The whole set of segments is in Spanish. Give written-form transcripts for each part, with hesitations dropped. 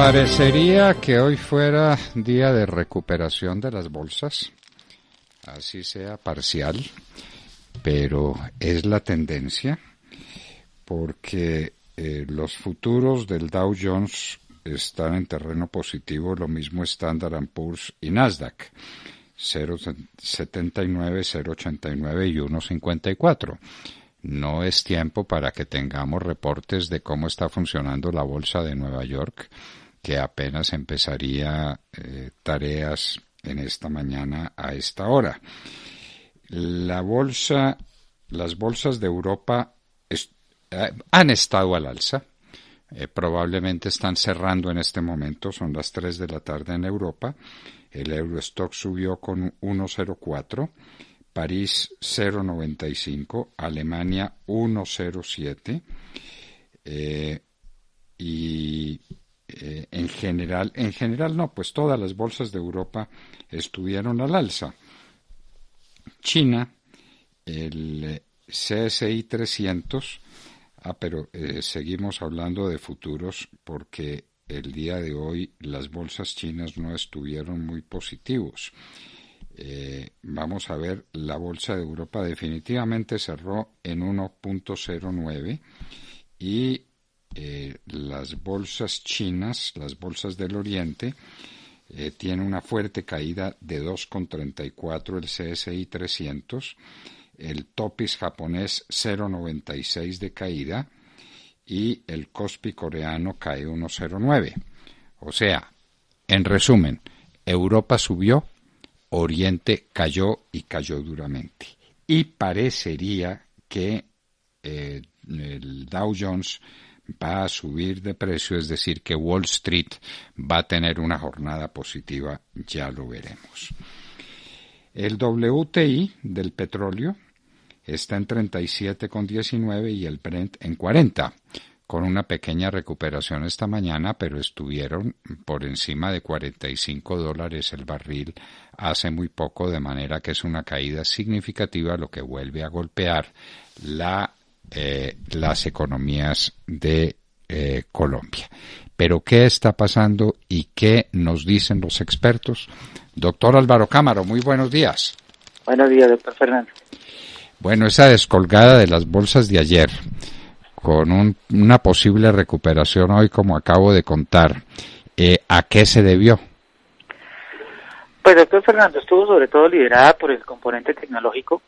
Parecería que hoy fuera día de recuperación de las bolsas, así sea parcial, pero es la tendencia porque los futuros del Dow Jones están en terreno positivo, lo mismo Standard & Poor's y Nasdaq, 0,79, 0,89 y 1,54. No es tiempo para que tengamos reportes de cómo está funcionando la bolsa de Nueva York, que apenas empezaría tareas en esta mañana a esta hora. Las bolsas de Europa han estado al alza, probablemente están cerrando en este momento, son las 3 de la tarde en Europa. El Eurostock subió con 1,04, París 0,95, Alemania 1,07 y en general no, pues todas las bolsas de Europa estuvieron al alza. China, el CSI 300, pero seguimos hablando de futuros porque el día de hoy las bolsas chinas no estuvieron muy positivos. Vamos a ver, la bolsa de Europa definitivamente cerró en 1.09 y las bolsas chinas, las bolsas del Oriente, tiene una fuerte caída de 2,34 el CSI 300, el Topix japonés 0,96 de caída y el Kospi coreano cae 1,09. O sea, en resumen, Europa subió, Oriente cayó y cayó duramente. Y parecería que el Dow Jones va a subir de precio, es decir, que Wall Street va a tener una jornada positiva, ya lo veremos. El WTI del petróleo está en 37,19 y el Brent en 40, con una pequeña recuperación esta mañana, pero estuvieron por encima de $45 el barril hace muy poco, de manera que es una caída significativa, lo que vuelve a golpear las economías de Colombia. Pero ¿qué está pasando y qué nos dicen los expertos? Doctor Álvaro Cámara, muy buenos días. Buenos días, doctor Fernando. Bueno, esa descolgada de las bolsas de ayer, con una posible recuperación hoy, como acabo de contar, ¿a qué se debió? Pues, doctor Fernando, estuvo sobre todo liderada por el componente tecnológico.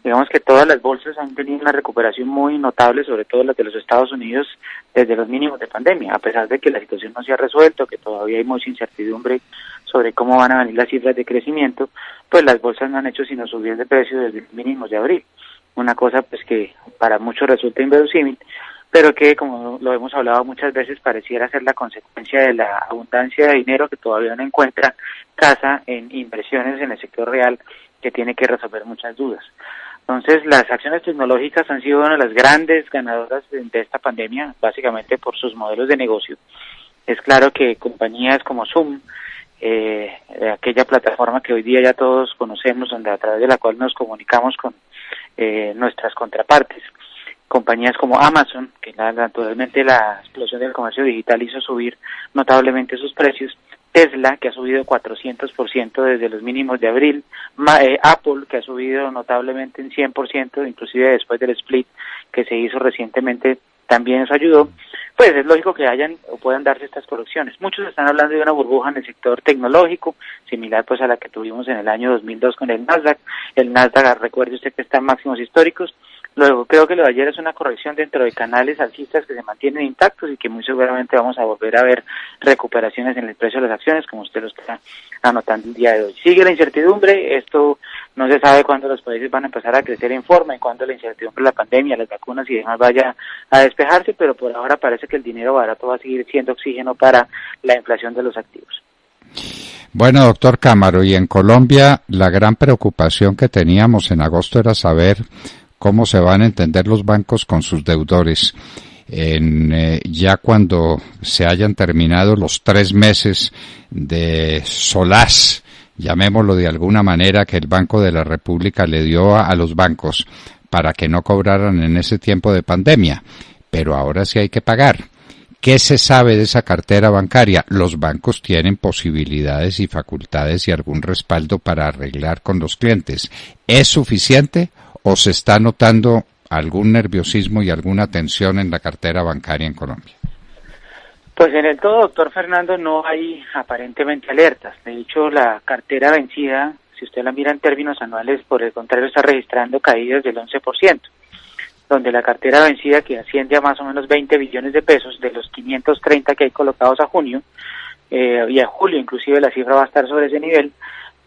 Digamos que todas las bolsas han tenido una recuperación muy notable, sobre todo las de los Estados Unidos, desde los mínimos de pandemia, a pesar de que la situación no se ha resuelto, que todavía hay mucha incertidumbre sobre cómo van a venir las cifras de crecimiento, pues las bolsas no han hecho sino subir de precio desde los mínimos de abril. Una cosa pues que para muchos resulta inverosímil, pero que, como lo hemos hablado muchas veces, pareciera ser la consecuencia de la abundancia de dinero que todavía no encuentra casa en inversiones en el sector real, que tiene que resolver muchas dudas. Entonces, las acciones tecnológicas han sido una de las grandes ganadoras de esta pandemia, básicamente por sus modelos de negocio. Es claro que compañías como Zoom, aquella plataforma que hoy día ya todos conocemos, donde a través de la cual nos comunicamos con nuestras contrapartes, compañías como Amazon, que naturalmente la explosión del comercio digital hizo subir notablemente sus precios, Tesla, que ha subido 400% desde los mínimos de abril, Apple, que ha subido notablemente en 100%, inclusive después del split que se hizo recientemente, también eso ayudó. Pues es lógico que hayan o puedan darse estas correcciones. Muchos están hablando de una burbuja en el sector tecnológico, similar pues a la que tuvimos en el año 2002 con el Nasdaq. El Nasdaq, recuerde usted que está en máximos históricos. Luego, creo que lo de ayer es una corrección dentro de canales alcistas que se mantienen intactos y que muy seguramente vamos a volver a ver recuperaciones en el precio de las acciones, como usted lo está anotando el día de hoy. Sigue la incertidumbre, esto no se sabe cuándo los países van a empezar a crecer en forma y cuándo la incertidumbre de la pandemia, las vacunas y demás vaya a despejarse, pero por ahora parece que el dinero barato va a seguir siendo oxígeno para la inflación de los activos. Bueno, doctor Cámara, y en Colombia la gran preocupación que teníamos en agosto era saber cómo se van a entender los bancos con sus deudores. Ya cuando se hayan terminado los 3 meses de solaz, llamémoslo de alguna manera, que el Banco de la República le dio a los bancos para que no cobraran en ese tiempo de pandemia, pero ahora sí hay que pagar. ¿Qué se sabe de esa cartera bancaria? Los bancos tienen posibilidades y facultades y algún respaldo para arreglar con los clientes. ¿Es suficiente o se está notando algún nerviosismo y alguna tensión en la cartera bancaria en Colombia? Pues en el todo, doctor Fernando, no hay aparentemente alertas. De hecho, la cartera vencida, si usted la mira en términos anuales, por el contrario, está registrando caídas del 11%, donde la cartera vencida, que asciende a más o menos 20 billones de pesos, de los 530 que hay colocados a junio, y a julio inclusive la cifra va a estar sobre ese nivel.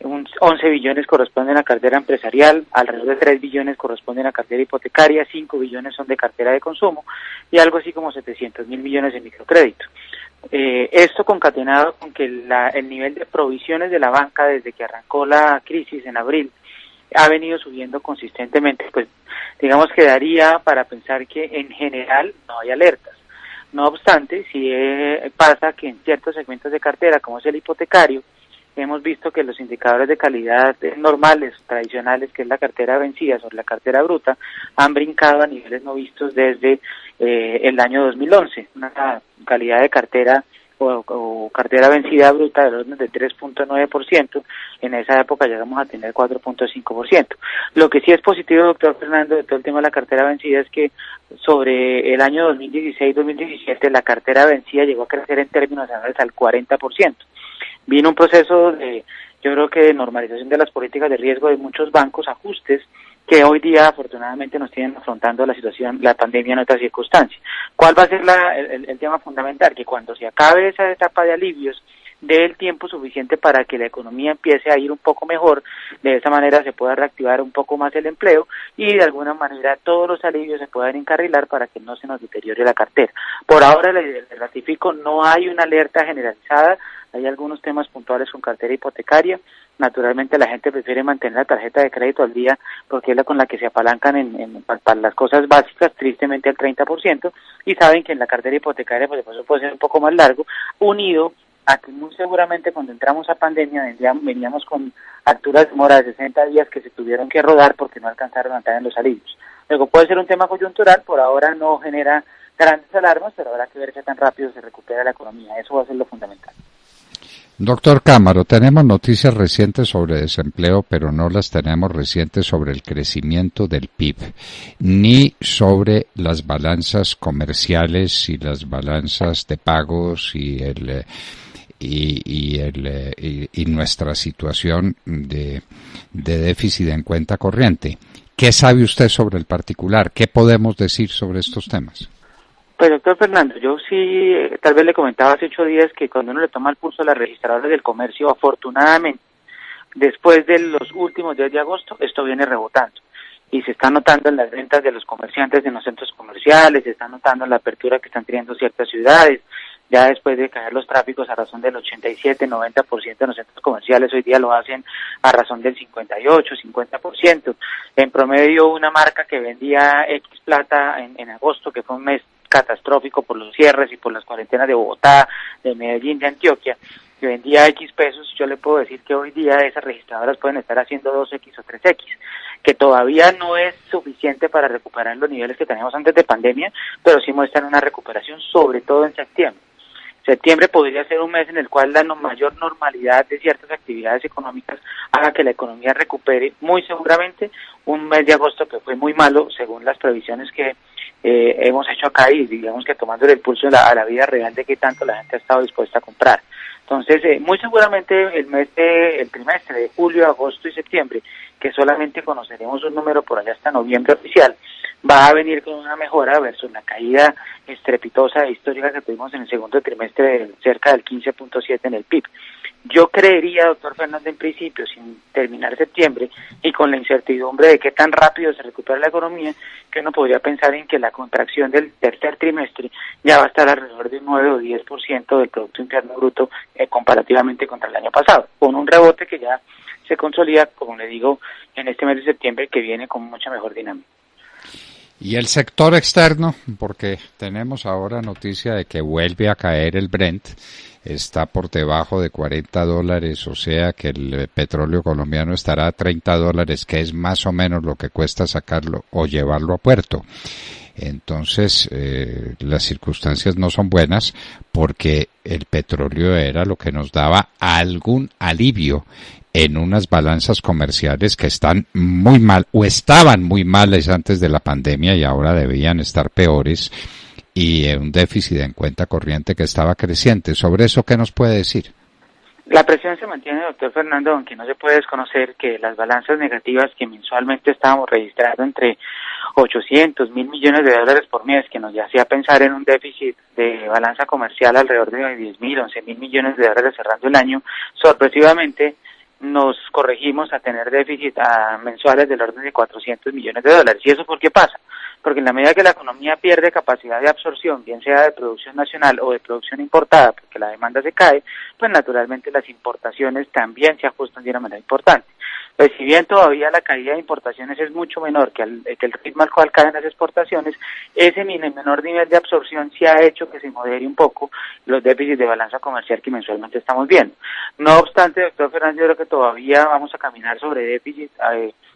11 billones corresponden a cartera empresarial, alrededor de 3 billones corresponden a cartera hipotecaria, 5 billones son de cartera de consumo y algo así como 700.000 millones de microcrédito. Esto concatenado con que el nivel de provisiones de la banca desde que arrancó la crisis en abril ha venido subiendo consistentemente, pues digamos que daría para pensar que en general no hay alertas. No obstante, sí pasa que en ciertos segmentos de cartera, como es el hipotecario, hemos visto que los indicadores de calidad normales, tradicionales, que es la cartera vencida sobre la cartera bruta, han brincado a niveles no vistos desde el año 2011. Una calidad de cartera o cartera vencida bruta del orden de 3.9%, en esa época llegamos a tener 4.5%. Lo que sí es positivo, doctor Fernando, de todo el tema de la cartera vencida es que sobre el año 2016-2017 la cartera vencida llegó a crecer en términos anuales al 40%. Vino un proceso yo creo que de normalización de las políticas de riesgo de muchos bancos, ajustes que hoy día afortunadamente nos tienen afrontando la situación, la pandemia en otras circunstancias. ¿Cuál va a ser el tema fundamental? Que cuando se acabe esa etapa de alivios, dé el tiempo suficiente para que la economía empiece a ir un poco mejor, de esa manera se pueda reactivar un poco más el empleo y de alguna manera todos los alivios se puedan encarrilar para que no se nos deteriore la cartera. Por ahora, le ratifico, no hay una alerta generalizada, hay algunos temas puntuales con cartera hipotecaria. Naturalmente la gente prefiere mantener la tarjeta de crédito al día porque es la con la que se apalancan para las cosas básicas, tristemente al 30%, y saben que en la cartera hipotecaria pues eso puede ser un poco más largo, unido a que muy seguramente cuando entramos a pandemia veníamos con alturas de mora de 60 días que se tuvieron que rodar porque no alcanzaron a entrar en los alivios. Luego puede ser un tema coyuntural, por ahora no genera grandes alarmas, pero habrá que ver qué tan rápido se recupera la economía, eso va a ser lo fundamental. Doctor Cámara, tenemos noticias recientes sobre desempleo, pero no las tenemos recientes sobre el crecimiento del PIB, ni sobre las balanzas comerciales y las balanzas de pagos y nuestra situación de déficit en cuenta corriente. ¿Qué sabe usted sobre el particular? ¿Qué podemos decir sobre estos temas? Pues doctor Fernando, yo sí, tal vez le comentaba hace 8 días que cuando uno le toma el pulso a las registradoras del comercio, afortunadamente, después de los últimos días de agosto, esto viene rebotando. Y se está notando en las ventas de los comerciantes en los centros comerciales, se está notando en la apertura que están teniendo ciertas ciudades, ya después de caer los tráficos a razón del 87-90% en los centros comerciales, hoy día lo hacen a razón del 58-50%. En promedio, una marca que vendía X plata en agosto, que fue un mes catastrófico por los cierres y por las cuarentenas de Bogotá, de Medellín, de Antioquia, que vendía X pesos, yo le puedo decir que hoy día esas registradoras pueden estar haciendo 2X o 3X, que todavía no es suficiente para recuperar los niveles que teníamos antes de pandemia, pero sí muestran una recuperación, sobre todo en septiembre. Septiembre podría ser un mes en el cual la mayor normalidad de ciertas actividades económicas haga que la economía recupere muy seguramente. Un mes de agosto que fue muy malo, según las previsiones que hemos hecho acá y digamos que tomando el pulso a la vida real de qué tanto la gente ha estado dispuesta a comprar. Entonces, muy seguramente el trimestre de julio, agosto y septiembre, que solamente conoceremos un número por allá hasta noviembre oficial, va a venir con una mejora versus la caída estrepitosa e histórica que tuvimos en el segundo trimestre de cerca del 15.7 en el PIB. Yo creería, doctor Fernández, en principio, sin terminar septiembre y con la incertidumbre de qué tan rápido se recupera la economía, que uno podría pensar en que la contracción del tercer trimestre ya va a estar alrededor de un 9 o 10% del Producto Interno Bruto comparativamente contra el año pasado, con un rebote que ya se consolida, como le digo, en este mes de septiembre, que viene con mucha mejor dinámica. Y el sector externo, porque tenemos ahora noticia de que vuelve a caer el Brent, está por debajo de $40, o sea que el petróleo colombiano estará a $30, que es más o menos lo que cuesta sacarlo o llevarlo a puerto. Entonces, las circunstancias no son buenas porque el petróleo era lo que nos daba algún alivio en unas balanzas comerciales que están muy mal o estaban muy males antes de la pandemia y ahora debían estar peores, y un déficit en cuenta corriente que estaba creciente. ¿Sobre eso qué nos puede decir? La presión se mantiene, doctor Fernando, aunque no se puede desconocer que las balanzas negativas que mensualmente estábamos registrando entre 800, 1.000 millones de dólares por mes, que nos hacía pensar en un déficit de balanza comercial alrededor de 10.000, 11.000 millones de dólares cerrando el año, sorpresivamente nos corregimos a tener déficit mensuales del orden de 400 millones de dólares. ¿Y eso por qué pasa? Porque en la medida que la economía pierde capacidad de absorción, bien sea de producción nacional o de producción importada, porque la demanda se cae, pues naturalmente las importaciones también se ajustan de una manera importante. Pues si bien todavía la caída de importaciones es mucho menor que el ritmo al cual caen las exportaciones, ese menor nivel de absorción sí ha hecho que se modere un poco los déficits de balanza comercial que mensualmente estamos viendo. No obstante, doctor Fernández, yo creo que todavía vamos a caminar sobre déficits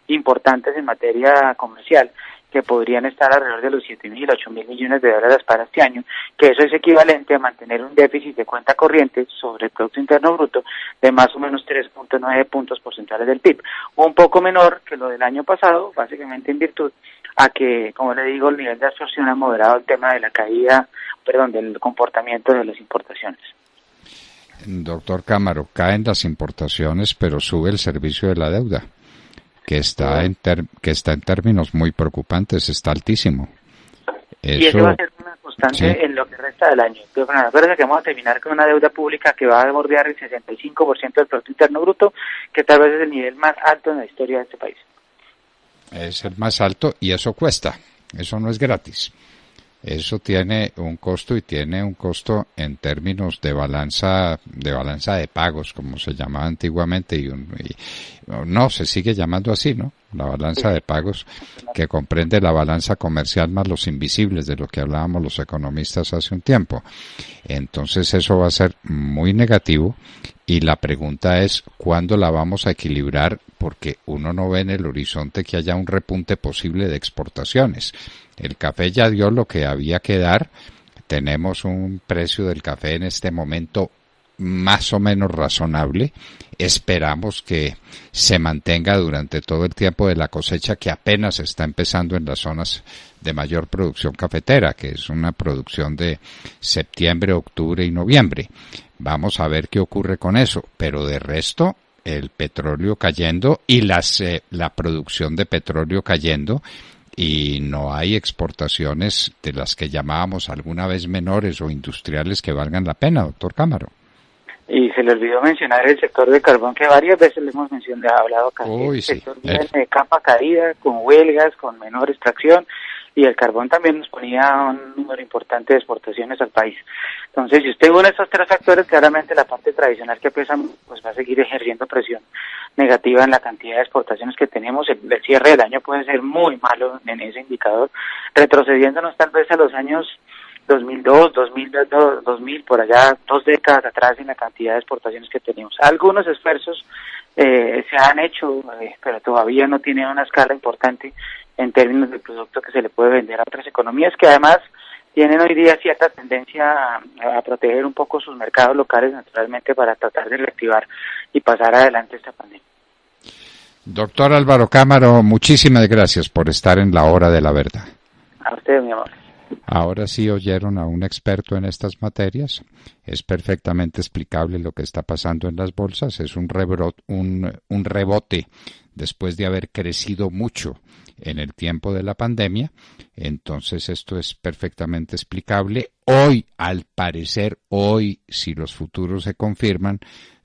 importantes en materia comercial, que podrían estar alrededor de los 7.000, 8.000 millones de dólares para este año, que eso es equivalente a mantener un déficit de cuenta corriente sobre el Producto Interno Bruto de más o menos 3.9 puntos porcentuales del PIB, un poco menor que lo del año pasado, básicamente en virtud a que, como le digo, el nivel de absorción ha moderado el tema de la caída, del comportamiento de las importaciones. Doctor Cámaro, caen las importaciones, pero sube el servicio de la deuda, que está en términos muy preocupantes, está altísimo. Y eso va a ser una constante en lo que resta del año. Acuérdense que vamos a terminar con una deuda pública que va a bordear el 65% del Producto Interno Bruto, que tal vez es el nivel más alto en la historia de este país. Es el más alto y eso cuesta, eso no es gratis. Eso tiene un costo, y tiene un costo en términos de balanza de pagos, como se llamaba antiguamente, y no, se sigue llamando así, ¿no? La balanza de pagos, que comprende la balanza comercial más los invisibles, de lo que hablábamos los economistas hace un tiempo. Entonces eso va a ser muy negativo, y la pregunta es ¿cuándo la vamos a equilibrar? Porque uno no ve en el horizonte que haya un repunte posible de exportaciones. El café ya dio lo que había que dar. Tenemos un precio del café en este momento más o menos razonable. Esperamos que se mantenga durante todo el tiempo de la cosecha, que apenas está empezando en las zonas de mayor producción cafetera, que es una producción de septiembre, octubre y noviembre. Vamos a ver qué ocurre con eso, pero de resto el petróleo cayendo y la producción de petróleo cayendo, y no hay exportaciones de las que llamábamos alguna vez menores o industriales que valgan la pena, doctor Cámaro. Y se le olvidó mencionar el sector de carbón, que varias veces le hemos hablado acá. El sector viene de capa caída, con huelgas, con menor extracción, y el carbón también nos ponía un número importante de exportaciones al país. Entonces, si usted une estos tres factores, claramente la parte tradicional que pesa, pues va a seguir ejerciendo presión negativa en la cantidad de exportaciones que tenemos. El cierre del año puede ser muy malo en ese indicador, retrocediéndonos tal vez a los años 2002, 2000, por allá, 2 décadas atrás, en la cantidad de exportaciones que tenemos. Algunos esfuerzos se han hecho, pero todavía no tienen una escala importante en términos de producto que se le puede vender a otras economías, que además tienen hoy día cierta tendencia a proteger un poco sus mercados locales, naturalmente, para tratar de reactivar y pasar adelante esta pandemia. Doctor Álvaro Cámaro, muchísimas gracias por estar en la hora de la verdad. A usted, mi amor. Ahora sí oyeron a un experto en estas materias. Es perfectamente explicable lo que está pasando en las bolsas. Es un rebote después de haber crecido mucho en el tiempo de la pandemia. Entonces esto es perfectamente explicable. Hoy, al parecer, si los futuros se confirman,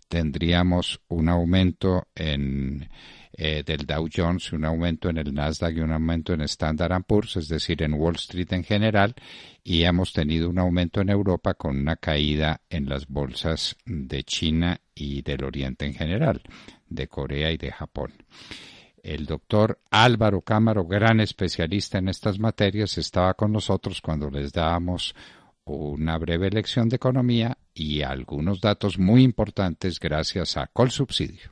tendríamos un aumento del Dow Jones, un aumento en el Nasdaq y un aumento en Standard & Poor's, es decir, en Wall Street en general, y hemos tenido un aumento en Europa con una caída en las bolsas de China y del Oriente en general, de Corea y de Japón. El doctor Álvaro Cámaro, gran especialista en estas materias, estaba con nosotros cuando les dábamos una breve lección de economía y algunos datos muy importantes gracias a Colsubsidio.